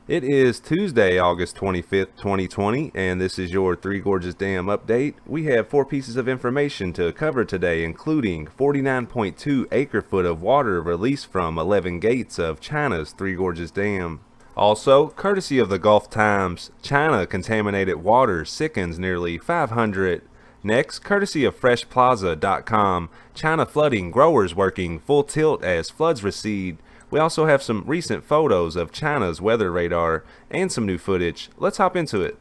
It is Tuesday, August 25th, 2020, and this is your Three Gorges Dam update. We have 4 pieces of information to cover today, including 49.2 acre-foot of water released from 11 gates of China's Three Gorges Dam. Also, courtesy of the Gulf Times, China contaminated water sickens nearly 500. Next, courtesy of FreshPlaza.com, China flooding growers working full tilt as floods recede. We also have some recent photos of China's weather radar and some new footage. Let's hop into it.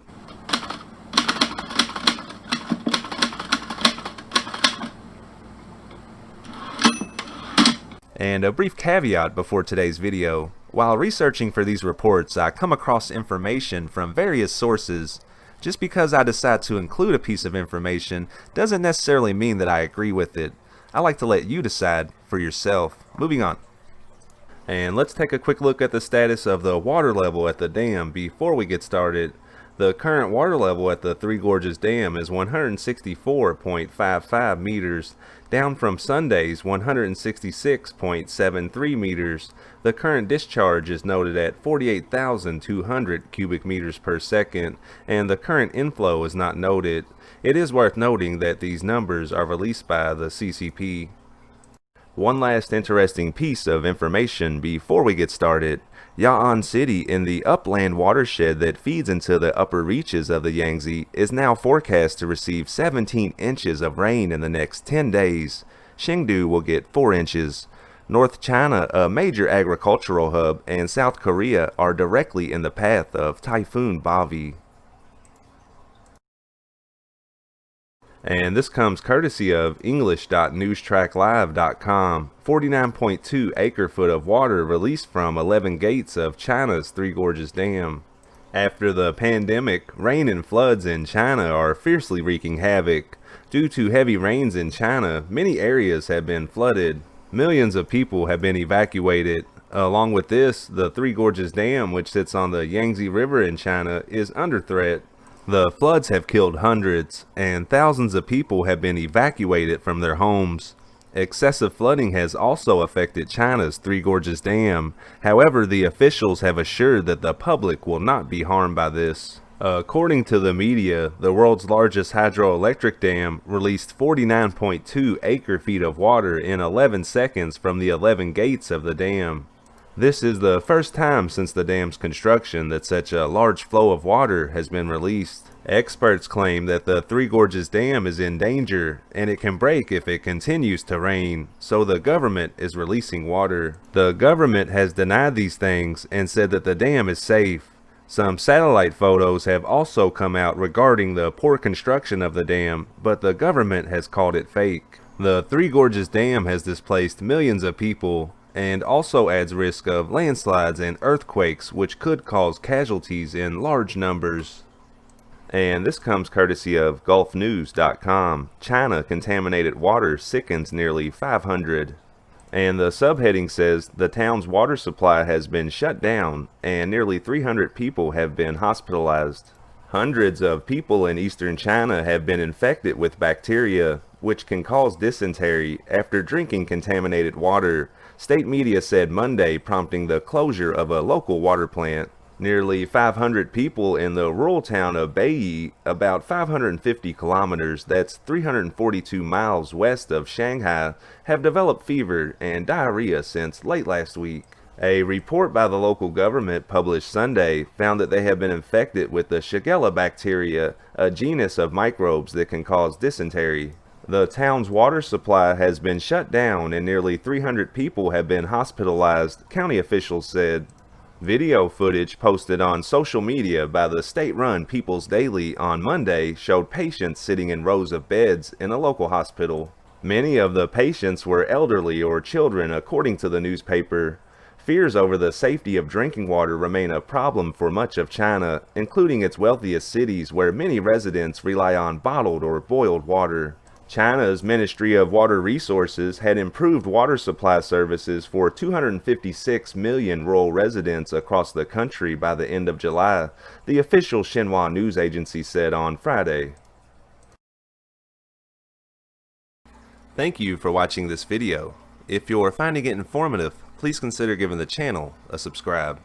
And a brief caveat before today's video. While researching for these reports, I come across information from various sources. Just because I decide to include a piece of information doesn't necessarily mean that I agree with it. I like to let you decide for yourself. Moving on. And let's take a quick look at the status of the water level at the dam before we get started. The current water level at the Three Gorges Dam is 164.55 meters, down from Sunday's 166.73 meters. The current discharge is noted at 48,200 cubic meters per second, and the current inflow is not noted. It is worth noting that these numbers are released by the CCP. One last interesting piece of information before we get started. Ya'an City in the upland watershed that feeds into the upper reaches of the Yangtze is now forecast to receive 17 inches of rain in the next 10 days. Chengdu will get 4 inches. North China, a major agricultural hub, and South Korea are directly in the path of Typhoon Bavi. And this comes courtesy of English.newstracklive.com. 49.2 acre-foot of water released from 11 gates of China's Three Gorges Dam. After the pandemic, rain and floods in China are fiercely wreaking havoc. Due to heavy rains in China, many areas have been flooded. Millions of people have been evacuated. Along with this, the Three Gorges Dam, which sits on the Yangtze River in China, is under threat. The floods have killed hundreds, and thousands of people have been evacuated from their homes. Excessive flooding has also affected China's Three Gorges Dam. However, the officials have assured that the public will not be harmed by this. According to the media, the world's largest hydroelectric dam released 49.2 acre-feet of water in 11 seconds from the 11 gates of the dam. This is the first time since the dam's construction that such a large flow of water has been released. Experts claim that the Three Gorges Dam is in danger and it can break if it continues to rain, so the government is releasing water. The government has denied these things and said that the dam is safe. Some satellite photos have also come out regarding the poor construction of the dam, but the government has called it fake. The Three Gorges Dam has displaced millions of people and also adds risk of landslides and earthquakes, which could cause casualties in large numbers. And this comes courtesy of GulfNews.com. China contaminated water sickens nearly 500. And the subheading says the town's water supply has been shut down and nearly 300 people have been hospitalized. Hundreds of people in eastern China have been infected with bacteria, which can cause dysentery after drinking contaminated water, state media said Monday, prompting the closure of a local water plant. Nearly 500 people in the rural town of Beiyi, about 550 kilometers, that's 342 miles west of Shanghai, have developed fever and diarrhea since late last week. A report by the local government published Sunday found that they have been infected with the Shigella bacteria, a genus of microbes that can cause dysentery. The town's water supply has been shut down and nearly 300 people have been hospitalized, county officials said. Video footage posted on social media by the state-run People's Daily on Monday showed patients sitting in rows of beds in a local hospital. Many of the patients were elderly or children, according to the newspaper. Fears over the safety of drinking water remain a problem for much of China, including its wealthiest cities where many residents rely on bottled or boiled water. China's Ministry of Water Resources had improved water supply services for 256 million rural residents across the country by the end of July, the official Xinhua news agency said on Friday. Thank you for watching this video. If you're finding it informative, please consider giving the channel a subscribe.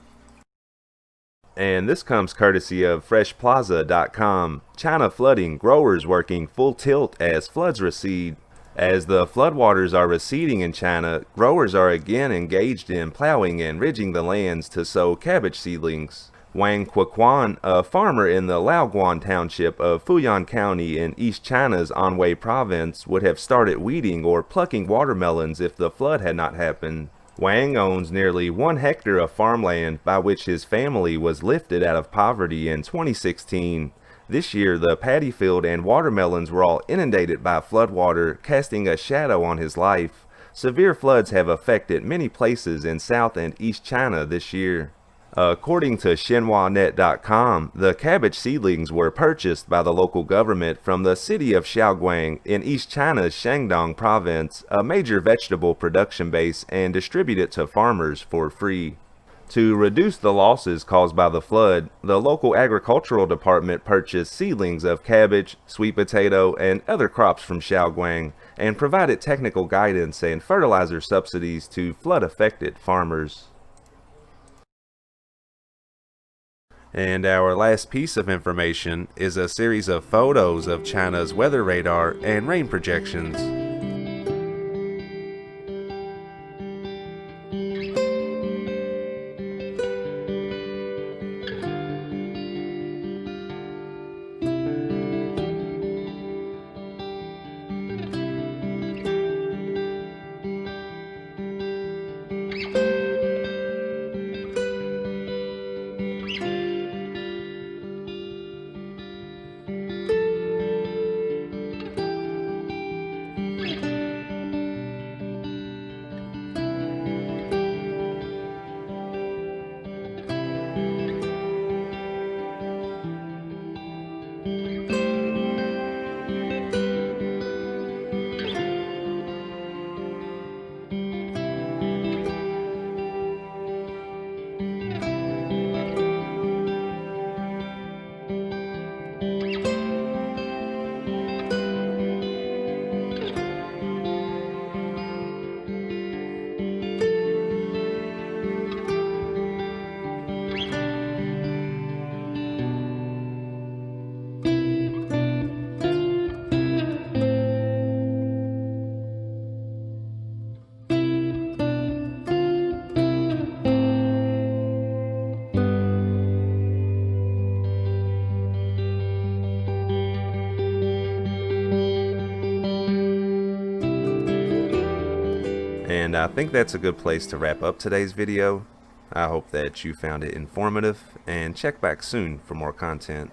And this comes courtesy of freshplaza.com. China flooding, growers working full tilt as floods recede. As the floodwaters are receding in China, growers are again engaged in plowing and ridging the lands to sow cabbage seedlings. Wang Quoquan, a farmer in the Laoguan township of Fuyuan County in East China's Anhui province, would have started weeding or plucking watermelons if the flood had not happened. Wang owns nearly 1 hectare of farmland by which his family was lifted out of poverty in 2016. This year, the paddy field and watermelons were all inundated by floodwater, casting a shadow on his life. Severe floods have affected many places in South and East China this year. According to XinhuaNet.com, the cabbage seedlings were purchased by the local government from the city of Shaoguang in East China's Shandong province, a major vegetable production base, and distributed to farmers for free. To reduce the losses caused by the flood, the local agricultural department purchased seedlings of cabbage, sweet potato, and other crops from Shaoguang, and provided technical guidance and fertilizer subsidies to flood-affected farmers. And our last piece of information is a series of photos of China's weather radar and rain projections. And I think that's a good place to wrap up today's video. I hope that you found it informative, and check back soon for more content.